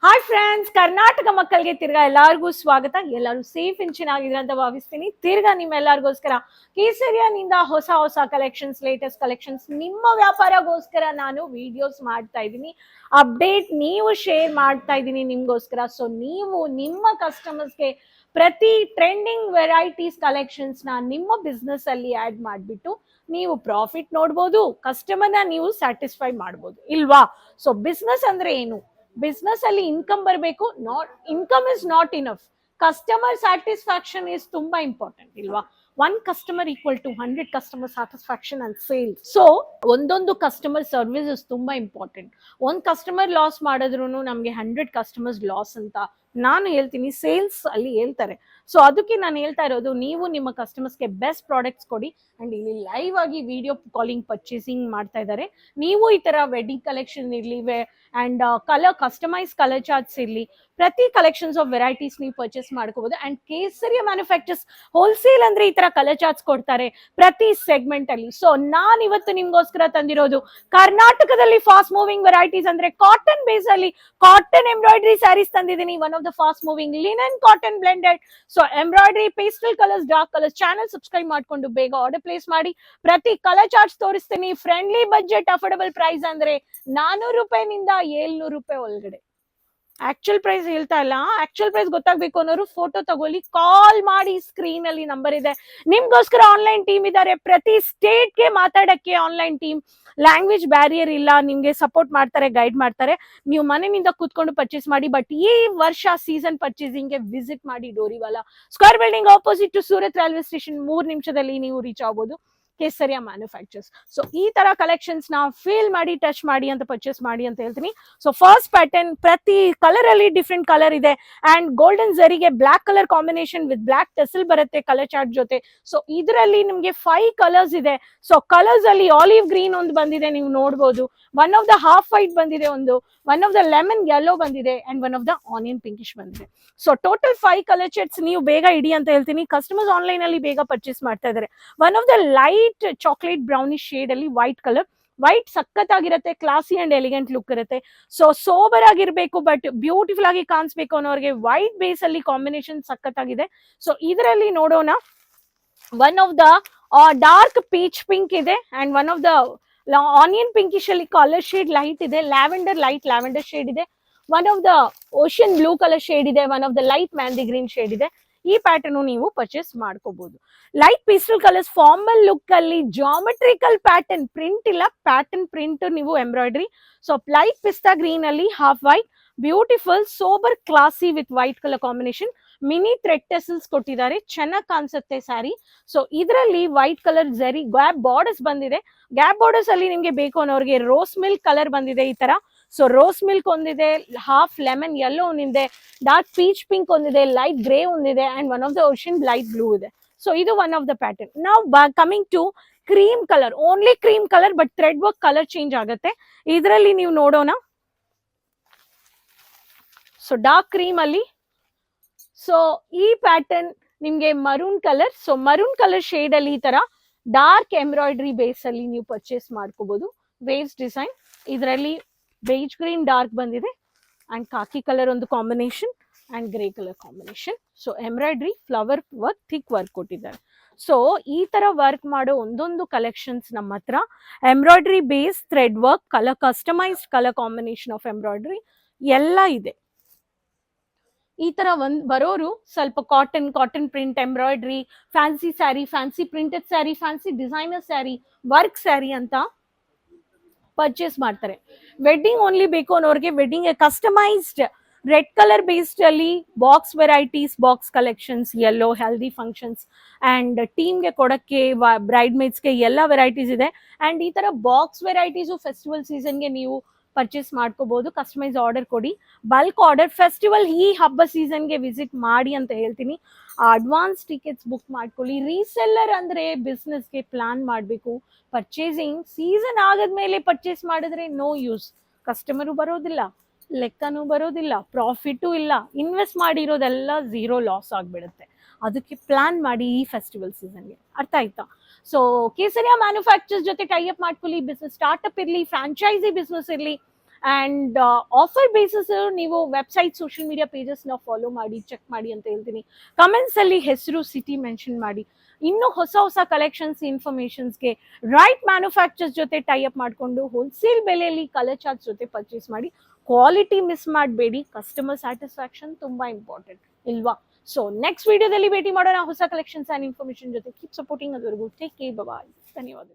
Hi friends, Karnataka ಮಕ್ಕಳಿಗೆ ತಿರ್ಗಾ ಎಲ್ಲರಿಗೂ ಸ್ವಾಗತ. ಎಲ್ಲರೂ ಸೇಫ್ ಅಂಡ್ ಚೆನ್ನಾಗಿದ್ರೆ ಅಂತ ಭಾವಿಸ್ತೀನಿ. ತಿರ್ಗಾ ನಿಮ್ಮೆಲ್ಲರಿಗೋಸ್ಕರ ಕೇಸರಿಯಾನಿಂದ ಹೊಸ ಹೊಸ ಕಲೆಕ್ಷನ್ಸ್, ಲೇಟೆಸ್ಟ್ ಕಲೆಕ್ಷನ್ಸ್ ನಿಮ್ಮ ವ್ಯಾಪಾರಗೋಸ್ಕರ ನಾನು ವಿಡಿಯೋಸ್ ಮಾಡ್ತಾ ಇದ್ದೀನಿ. ಅಪ್ಡೇಟ್ ನೀವು ಶೇರ್ ಮಾಡ್ತಾ ಇದ್ದೀನಿ ನಿಮ್ಗೋಸ್ಕರ. ಸೊ ನೀವು ನಿಮ್ಮ ಕಸ್ಟಮರ್ಸ್ಗೆ ಪ್ರತಿ ಟ್ರೆಂಡಿಂಗ್ ವೆರೈಟೀಸ್ ಕಲೆಕ್ಷನ್ಸ್ ನ ನಿಮ್ಮ ಬಿಸ್ನೆಸ್ ಅಲ್ಲಿ ಆಡ್ ಮಾಡಿಬಿಟ್ಟು ನೀವು ಪ್ರಾಫಿಟ್ ನೋಡ್ಬೋದು, ಕಸ್ಟಮರ್ನ ನೀವು ಸ್ಯಾಟಿಸ್ಫೈ ಮಾಡ್ಬೋದು ಇಲ್ವಾ. ಸೊ ಬಿಸ್ನೆಸ್ ಅಂದ್ರೆ ಏನು? ಬಿಸ್ನೆಸ್ ಅಲ್ಲಿ ಇನ್ಕಮ್ ಬರಬೇಕು. Income is not enough, customer satisfaction is ತುಂಬಾ ಇಂಪಾರ್ಟೆಂಟ್ ಇಲ್ವಾ. One customer equal to 100 customer satisfaction and sales. So ಒಂದೊಂದು ಕಸ್ಟಮರ್ ಸರ್ವಿಸ್ ಇಸ್ ತುಂಬಾ ಇಂಪಾರ್ಟೆಂಟ್. ಒಂದ್ ಕಸ್ಟಮರ್ ಲಾಸ್ ಮಾಡಿದ್ರು ನಮ್ಗೆ 100 ಕಸ್ಟಮರ್ಸ್ ಲಾಸ್ ಅಂತ ನಾನು ಹೇಳ್ತೀನಿ. ಸೇಲ್ಸ್ ಅಲ್ಲಿ ಹೇಳ್ತಾರೆ. ಸೊ ಅದಕ್ಕೆ ನಾನು ಹೇಳ್ತಾ ಇರೋದು, ನೀವು ನಿಮ್ಮ ಕಸ್ಟಮರ್ಸ್ಗೆ ಬೆಸ್ಟ್ ಪ್ರಾಡಕ್ಟ್ಸ್ ಕೊಡಿ. ಅಂಡ್ ಇಲ್ಲಿ ಲೈವ್ ಆಗಿ ವಿಡಿಯೋ ಕಾಲಿಂಗ್ ಪರ್ಚೇಸಿಂಗ್ ಮಾಡ್ತಾ ಇದ್ದಾರೆ. ನೀವು ಈ ತರ ವೆಡ್ಡಿಂಗ್ ಕಲೆಕ್ಷನ್ ಇರ್ಲಿ ಅಂಡ್ ಕಸ್ಟಮೈಸ್ ಕಲರ್ ಚಾರ್ಟ್ಸ್ ಇರ್ಲಿ, ಪ್ರತಿ ಕಲೆಕ್ಷನ್ಸ್ ಆಫ್ ವೆರೈಟೀಸ್ ನೀವು ಪರ್ಚೇಸ್ ಮಾಡ್ಕೋಬಹುದು. ಅಂಡ್ ಕೇಸರಿಯ ಮ್ಯಾನುಫ್ಯಾಕ್ಚರ್ಸ್ ಹೋಲ್ಸೇಲ್ ಅಂದ್ರೆ ಈ ತರ ಕಲರ್ ಚಾರ್ಟ್ಸ್ ಕೊಡ್ತಾರೆ ಪ್ರತಿ ಸೆಗ್ಮೆಂಟ್ ಅಲ್ಲಿ. ಸೊ ನಾನ್ ಇವತ್ತು ನಿಮ್ಗೋಸ್ಕರ ತಂದಿರೋದು ಕರ್ನಾಟಕದಲ್ಲಿ ಫಾಸ್ಟ್ ಮೂವಿಂಗ್ ವೆರೈಟೀಸ್ ಅಂದ್ರೆ ಕಾಟನ್ ಬೇಸ್ ಅಲ್ಲಿ ಕಾಟನ್ ಎಂಬ್ರಾಯ್ಡ್ರಿ ಸ್ಯಾರೀಸ್ ತಂದಿದ್ದೀನಿ. One of the fast moving linen cotton blended. So embroidery, pastel colours, dark colours. Channel subscribe ಮಾಡ್ಕೊಂಡು ಬೇಗ ಆರ್ಡರ್ ಪ್ಲೇಸ್ ಮಾಡಿ. ಪ್ರತಿ ಕಲರ್ ಚಾರ್ಟ್ಸ್ ತೋರಿಸ್ತೀನಿ. ಫ್ರೆಂಡ್ಲಿ ಬಜೆಟ್, ಅಫೋರ್ಡಬಲ್ ಪ್ರೈಸ್ ಅಂದ್ರೆ 400 ರೂಪಾಯಿನಿಂದ 700 ರೂಪಾಯಿ ಒಳಗಡೆ. ಆಕ್ಚುಯಲ್ ಪ್ರೈಸ್ ಹೇಳ್ತಾ ಇಲ್ಲ. ಆಕ್ಚುಯಲ್ ಪ್ರೈಸ್ ಗೊತ್ತಾಗ್ಬೇಕು ಅನ್ನೋರು ಫೋಟೋ ತಗೊಳ್ಳಿ, ಕಾಲ್ ಮಾಡಿ. ಸ್ಕ್ರೀನ್ ಅಲ್ಲಿ ನಂಬರ್ ಇದೆ. ನಿಮ್ಗೋಸ್ಕರ ಆನ್ಲೈನ್ ಟೀಮ್ ಇದ್ದಾರೆ. ಪ್ರತಿ ಸ್ಟೇಟ್ ಗೆ ಮಾತಾಡಕ್ಕೆ ಆನ್ಲೈನ್ ಟೀಮ್. ಲ್ಯಾಂಗ್ವೇಜ್ ಬ್ಯಾರಿಯರ್ ಇಲ್ಲ, ನಿಮ್ಗೆ ಸಪೋರ್ಟ್ ಮಾಡ್ತಾರೆ, ಗೈಡ್ ಮಾಡ್ತಾರೆ. ನೀವು ಮನೆಯಿಂದ ಕೂತ್ಕೊಂಡು ಪರ್ಚೇಸ್ ಮಾಡಿ. ಬಟ್ ಈ ವರ್ಷ ಸೀಸನ್ ಪರ್ಚೇಸಿಂಗ್ ಗೆ ವಿಸಿಟ್ ಮಾಡಿ Doriwala square building opposite to Surat railway station. 3 ನಿಮಿಷದಲ್ಲಿ ನೀವು ರೀಚ್ ಆಗ್ಬೋದು. ಕೇಸರಿಯಾ ಮ್ಯಾನುಫ್ಯಾಕ್ಚರ್ಸ್. ಸೊ ಈ ತರ ಕಲೆಕ್ಷನ್ಸ್ ನ ಫೀಲ್ ಮಾಡಿ, ಟಚ್ ಮಾಡಿ ಅಂತ ಪರ್ಚೇಸ್ ಮಾಡಿ ಅಂತ ಹೇಳ್ತೀನಿ. ಸೊ ಫಸ್ಟ್ ಪ್ಯಾಟರ್ನ್, ಪ್ರತಿ ಕಲರ್ ಅಲ್ಲಿ ಡಿಫ್ರೆಂಟ್ ಕಲರ್ ಇದೆ. ಅಂಡ್ ಗೋಲ್ಡನ್ ಝರಿಗೆ black colour combination with black tassel ಬರುತ್ತೆ ಕಲರ್ ಚಾರ್ಟ್ ಜೊತೆ. ಸೊ ಇದರಲ್ಲಿ ನಿಮ್ಗೆ 5 ಕಲರ್ಸ್ ಇದೆ. ಸೊ ಕಲರ್ಸ್ ಅಲ್ಲಿ ಆಲಿವ್ ಗ್ರೀನ್ ಒಂದು ಬಂದಿದೆ, ನೀವು ನೋಡಬಹುದು. One of the half white ಬಂದಿದೆ, one of the lemon yellow ಬಂದಿದೆ, and one of the onion pinkish ಬಂದಿದೆ. ಸೊ ಟೋಟಲ್ 5 ಕಲರ್ ಶೇಡ್ಸ್ ನೀವು ಬೇಗ ಇಡಿ ಅಂತ ಹೇಳ್ತೀನಿ. ಕಸ್ಟಮರ್ಸ್ ಆನ್ಲೈನ್ ಅಲ್ಲಿ ಬೇಗ ಪರ್ಚೇಸ್ ಮಾಡ್ತಾ ಇದ್ದಾರೆ. One of the light chocolate brownish shade ಅಲ್ಲಿ ವೈಟ್ ಕಲರ್. ವೈಟ್ ಸಖತ್ ಆಗಿರುತ್ತೆ, ಕ್ಲಾಸಿ ಅಂಡ್ ಎಲಿಗೆಂಟ್ ಲುಕ್ ಇರುತ್ತೆ. ಸೊ ಸೋಬರ್ ಆಗಿರ್ಬೇಕು ಬಟ್ ಬ್ಯೂಟಿಫುಲ್ ಆಗಿ ಕಾಣಿಸ್ಬೇಕು ಅನ್ನೋರಿಗೆ ವೈಟ್ ಬೇಸ್ ಅಲ್ಲಿ ಕಾಂಬಿನೇಷನ್ ಸಖತ್ ಆಗಿದೆ. ಸೊ ಇದರಲ್ಲಿ ನೋಡೋಣ, one of the dark peach pink ಇದೆ, and one of the onion pinkish ಅಲ್ಲಿ ಕಲರ್ ಶೇಡ್ ಲೈಟ್ ಇದೆ. ಲ್ಯಾವೆಂಡರ್, ಲೈಟ್ ಲ್ಯಾವೆಂಡರ್ ಶೇಡ್ ಇದೆ. One of the ocean blue colour shade ಇದೆ. One of the light mehndi green shade ಇದೆ. ಈ pattern ನೀವು purchase ಮಾಡ್ಕೋಬಹುದು. Light pastel colours, formal look ಅಲ್ಲಿ geometrical pattern, print ಇಲ್ಲ, ಪ್ಯಾಟರ್ನ್ ಪ್ರಿಂಟ್ ನೀವು embroidery. So light pista green ಅಲ್ಲಿ half white, beautiful sober classy with white colour combination. Mini thread tassels ಕೊಟ್ಟಿದ್ದಾರೆ, ಚೆನ್ನಾಗಿ ಕಾಣಿಸುತ್ತೆ ಸ್ಯಾರಿ. ಸೊ ಇದರಲ್ಲಿ white colour zari gap borders ಬಂದಿದೆ. Gap borders ಅಲ್ಲಿ ನಿಮ್ಗೆ ಬೇಕು ಅನ್ನೋರಿಗೆ ರೋಸ್ ಮಿಲ್ಕ್ ಕಲರ್ ಬಂದಿದೆ ಈ ತರ. ಸೊ ರೋಸ್ ಮಿಲ್ಕ್ ಒಂದಿದೆ, ಹಾಫ್ ಲೆಮನ್ ಯೆಲ್ಲೋ ಒಂದಿದೆ, ಡಾರ್ಕ್ ಪೀಚ್ ಪಿಂಕ್ ಒಂದಿದೆ, ಲೈಟ್ ಗ್ರೇ ಒಂದಿದೆ, and one of the ocean light blue ಇದೆ. ಸೊ ಇದು ಒನ್ ಆಫ್ ದ ಪ್ಯಾಟರ್ನ್. ನಾವು coming to cream colour, only cream colour but thread work colour change ಆಗುತ್ತೆ. ಇದರಲ್ಲಿ ನೀವು ನೋಡೋಣ, ಸೊ ಡಾರ್ಕ್ ಕ್ರೀಮ್ ಅಲ್ಲಿ. ಸೊ ಈ ಪ್ಯಾಟರ್ನ್ ನಿಮ್ಗೆ maroon colour. So maroon colour shade ಅಲ್ಲಿ ಈ ತರ ಡಾರ್ಕ್ ಎಂಬ್ರಾಯ್ಡ್ರಿ ಬೇಸ್ ಅಲ್ಲಿ ನೀವು ಪರ್ಚೇಸ್ ಮಾಡ್ಕೋಬಹುದು. ವೇವ್ಸ್ ಡಿಸೈನ್, ಇದರಲ್ಲಿ ಬೇಜ್ ಗ್ರೀನ್ ಡಾರ್ಕ್ ಬಂದಿದೆ, ಅಂಡ್ ಕಾಕಿ ಕಲರ್ ಒಂದು combination, and grey colour combination. So embroidery, flower work, thick work ಕೊಟ್ಟಿದ್ದಾರೆ. ಸೊ ಈ ತರ ವರ್ಕ್ ಮಾಡೋ ಒಂದೊಂದು ಕಲೆಕ್ಷನ್ಸ್ ನಮ್ಮ ಹತ್ರ embroidery base, thread work, colour customised colour combination of embroidery ಎಲ್ಲ ಇದೆ. ಈ ತರ ಬರೋರು ಸ್ವಲ್ಪ cotton print, embroidery, fancy sari, fancy printed sari, fancy designer sari, work sari ಅಂತ ಪರ್ಚೇಸ್ ಮಾಡ್ತಾರೆ. ವೆಡ್ಡಿಂಗ್ ಓನ್ಲಿ ಬೇಕು ಅನ್ನೋರಿಗೆ wedding customised red colour based ಅಲ್ಲಿ box varieties, box collections, yellow haldi functions and ಟೀಮ್ಗೆ ಕೊಡಕ್ಕೆ, ಬ್ರೈಡ್ ಮೇಡ್ಸ್ಗೆ ಎಲ್ಲ ವೆರೈಟೀಸ್ ಇದೆ. ಅಂಡ್ ಈ ತರ ಬಾಕ್ಸ್ ವೆರೈಟೀಸು ಫೆಸ್ಟಿವಲ್ ಸೀಸನ್ಗೆ ನೀವು ಪರ್ಚೇಸ್ ಮಾಡ್ಕೋಬಹುದು. ಕಸ್ಟಮೈಸ್ ಆರ್ಡರ್ ಕೊಡಿ, ಬಲ್ಕ್ ಆರ್ಡರ್. ಫೆಸ್ಟಿವಲ್ ಈ ಹಬ್ಬ ಸೀಸನ್ಗೆ ವಿಸಿಟ್ ಮಾಡಿ ಅಂತ ಹೇಳ್ತೀನಿ. ಅಡ್ವಾನ್ಸ್ ಟಿಕೆಟ್ಸ್ ಬುಕ್ ಮಾಡ್ಕೊಳ್ಳಿ. ರೀಸೆಲ್ಲರ್ ಅಂದ್ರೆ ಬಿಸ್ನೆಸ್ಗೆ ಪ್ಲಾನ್ ಮಾಡಬೇಕು. ಪರ್ಚೇಸಿಂಗ್ ಸೀಸನ್ ಆದ್ಮೇಲೆ ಪರ್ಚೇಸ್ ಮಾಡಿದ್ರೆ ನೋ ಯೂಸ್, ಕಸ್ಟಮರು ಬರೋದಿಲ್ಲ, ಲೆಕ್ಕನೂ ಬರೋದಿಲ್ಲ, ಪ್ರಾಫಿಟು ಇಲ್ಲ, ಇನ್ವೆಸ್ಟ್ ಮಾಡಿರೋದೆಲ್ಲ ಝೀರೋ ಲಾಸ್ ಆಗಿಬಿಡುತ್ತೆ. ಅದಕ್ಕೆ ಪ್ಲಾನ್ ಮಾಡಿ ಈ ಫೆಸ್ಟಿವಲ್ ಸೀಸನ್ಗೆ. ಅರ್ಥ ಆಯ್ತಾ? ಸೊ ಕೇಸರಿಯಾ ಮ್ಯಾನುಫ್ಯಾಕ್ಚರ್ಸ್ ಜೊತೆ ಟೈ ಅಪ್ ಮಾಡ್ಕೊಳ್ಳಿ. ಬಿಸ್ನೆಸ್ ಸ್ಟಾರ್ಟ್ಅಪ್ ಇರಲಿ, ಫ್ರಾಂಚೈಸಿ ಬಿಸ್ನೆಸ್ ಇರಲಿ, ಆ್ಯಂಡ್ ಆಫರ್ ಬೇಸಿಸ್ ನೀವು ವೆಬ್ಸೈಟ್ ಸೋಷಿಯಲ್ ಮೀಡಿಯಾ ಪೇಜಸ್ನ ಫಾಲೋ ಮಾಡಿ ಚೆಕ್ ಮಾಡಿ ಅಂತ ಹೇಳ್ತೀನಿ. ಕಮೆಂಟ್ಸಲ್ಲಿ ಹೆಸರು ಸಿಟಿ ಮೆನ್ಷನ್ ಮಾಡಿ. ಇನ್ನು ಹೊಸ ಹೊಸ ಕಲೆಕ್ಷನ್ಸ್ ಇನ್ಫಾರ್ಮೇಷನ್ಸ್ಗೆ ರೈಟ್ ಮ್ಯಾನುಫ್ಯಾಕ್ಚರ್ಸ್ ಜೊತೆ ಟೈ ಅಪ್ ಮಾಡಿಕೊಂಡು ಹೋಲ್ಸೇಲ್ ಬೆಲೆಯಲ್ಲಿ ಕಲರ್ ಚಾರ್ಟ್ಸ್ ಜೊತೆ ಪರ್ಚೇಸ್ ಮಾಡಿ. ಕ್ವಾಲಿಟಿ ಮಿಸ್ ಮಾಡಬೇಡಿ, ಕಸ್ಟಮರ್ ಸ್ಯಾಟಿಸ್ಫ್ಯಾಕ್ಷನ್ ತುಂಬ ಇಂಪಾರ್ಟೆಂಟ್ ಇಲ್ವಾ? ಸೊ ನೆಕ್ಸ್ಟ್ ವಿಡಿಯೋದಲ್ಲಿ ಭೇಟಿ ಮಾಡೋಣ ಹೊಸ ಕಲೆಕ್ಷನ್ಸ್ ಆ್ಯಂಡ್ ಇನ್ಫಾರ್ಮೇಷನ್ ಜೊತೆ. Keep supporting. ಅದುವರೆಗೂ ಟೇಕ್ ಕೇರ್, ಬಾಯ್. ಧನ್ಯವಾದ.